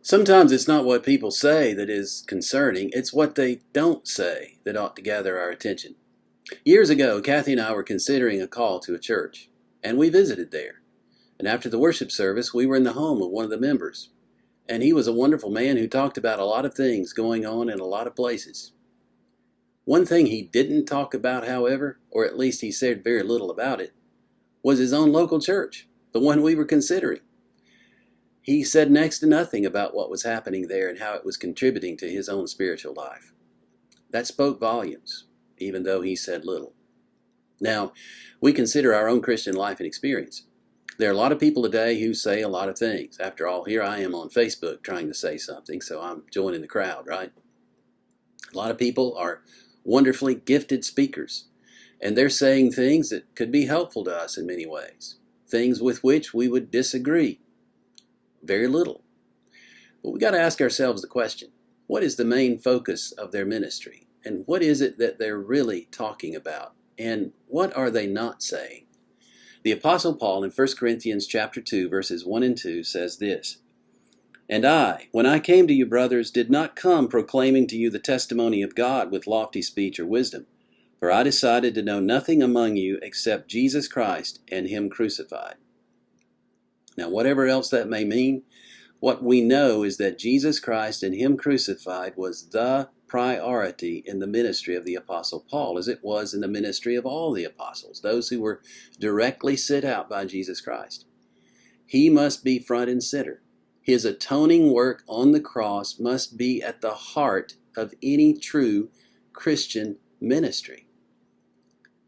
Sometimes it's not what people say that is concerning, it's what they don't say that ought to gather our attention. Years ago, Kathy and I were considering a call to a church, and we visited there. And after the worship service, we were in the home of one of the members. And he was a wonderful man who talked about a lot of things going on in a lot of places. One thing he didn't talk about, however, or at least he said very little about it, was his own local church, the one we were considering. He said next to nothing about what was happening there and how it was contributing to his own spiritual life. That spoke volumes, even though he said little. Now, we consider our own Christian life and experience. There are a lot of people today who say a lot of things. After all, here I am on Facebook trying to say something, so I'm joining the crowd, right? A lot of people are wonderfully gifted speakers, and they're saying things that could be helpful to us in many ways, things with which we would disagree very little. But we got to ask ourselves the question, what is the main focus of their ministry? And what is it that they're really talking about? And what are they not saying? The Apostle Paul in 1 Corinthians chapter 2, verses 1 and 2 says this, "And I, when I came to you, brothers, did not come proclaiming to you the testimony of God with lofty speech or wisdom, for I decided to know nothing among you except Jesus Christ and Him crucified." Now, whatever else that may mean, what we know is that Jesus Christ and Him crucified was the priority in the ministry of the Apostle Paul, as it was in the ministry of all the apostles, those who were directly sent out by Jesus Christ. He must be front and center. His atoning work on the cross must be at the heart of any true Christian ministry.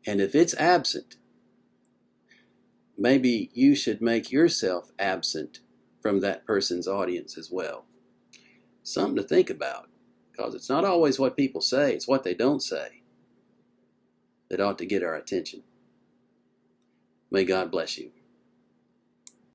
And if it's absent, maybe you should make yourself absent from that person's audience as well. Something to think about, because it's not always what people say, it's what they don't say that ought to get our attention. May God bless you.